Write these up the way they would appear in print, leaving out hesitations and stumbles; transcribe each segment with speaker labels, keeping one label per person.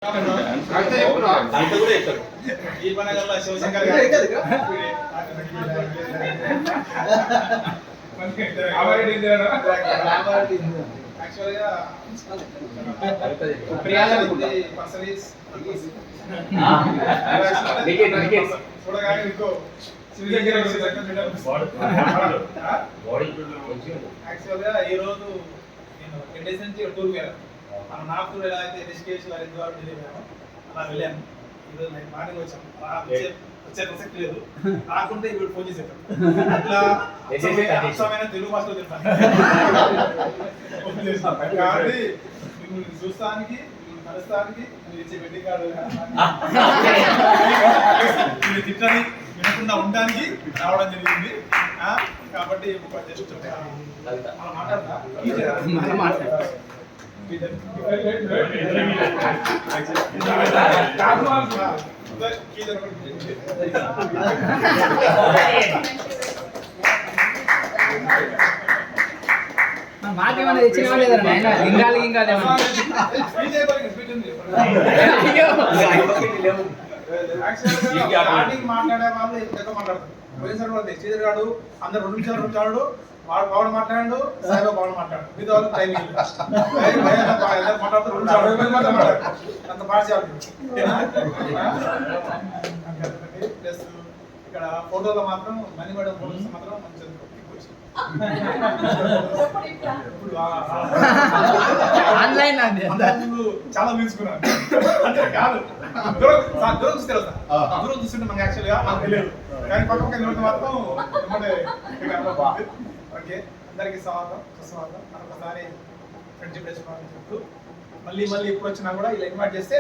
Speaker 1: ఈ పండుగల్లో శివశంకర్ యాక్చువల్గా చూడగానే ఇంకో యాక్చువల్గా ఈ రోజు నేను 10 days నుంచి టూర్కి వెళ్ళాను. మనం నాగపూర్ ఎలా అయితే రిషికేష్ హరిద్వార్ ఢిల్లీ వెళ్ళాము అలా వెళ్ళాను. ఈరోజు నేను మార్నింగ్ వచ్చాను. వచ్చే ప్రసక్తి లేదు, రాకుంటే ఇప్పుడు ఫోన్ చేసేటాను. అట్లా అక్షరమైన తెలుగు భాషలో తెలుస్తాను కాబట్టి మిమ్మల్ని చూస్తానికి, మిమ్మల్ని కలుస్తానికి, మీరు ఇచ్చే వెడ్డింగ్ కార్డు మీరు తిట్టని వినకుండా ఉండడానికి రావడం జరిగింది. కాబట్టి జస్ట్ మాట్లాడతా
Speaker 2: మాకేమన్నా తెచ్చినా లేదా లింగాలు గింగాలు
Speaker 1: మాట్లాడే వాళ్ళు ఎంతగా మాట్లాడతారు. పోయినసారి వాళ్ళు శ్రీధర్ గారు అందరు 2 నిమిషాలు ఉంటాడు, వాడు బాగుడు మాట్లాడాడు, సాయిబాబు బాగుడు మాట్లాడు, మిగతా వాళ్ళు టైం మాట్లాడుతూ అంత పాఠశాల. ప్లస్ ఇక్కడ ఫోటోలో మాత్రం మనీ మేడం ఫోటోస్ మాత్రం మంచి
Speaker 2: ఆన్లైన్
Speaker 1: చాలా తీసుకున్నాను. అంటే కాదు దూరం చూస్తే దూరం చూస్తుంటే మనకి యాక్చువల్గా మనకు తెలియదు, కానీ పక్క పక్కన నిలబడితే మాత్రం ఓకే. అందరికీ స్వాగతం, సుస్వాగతం. మరొకసారి ఫ్రెండ్షిప్ చేసుకోవాలని చెప్తూ మళ్ళీ ఎప్పుడు వచ్చినా కూడా ఇలా ఇన్వైట్ చేస్తే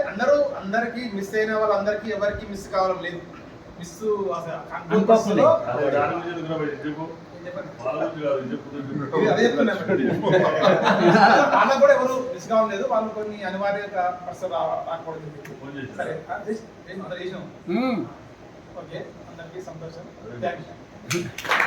Speaker 1: అందరికీ మిస్ అయిన వాళ్ళందరికీ ఎవరికి మిస్ కావాలని లేదు. మిస్ అదే చెప్తున్నాను. వాళ్ళకు కూడా ఎవరు మిస్ కావలేదు, వాళ్ళు కొన్ని అనివార్యంగా పర్సన్ రాకపోవడం. సరే అందరూ చేసినాం. ఓకే, అందరికీ సంతోషం. Thank you.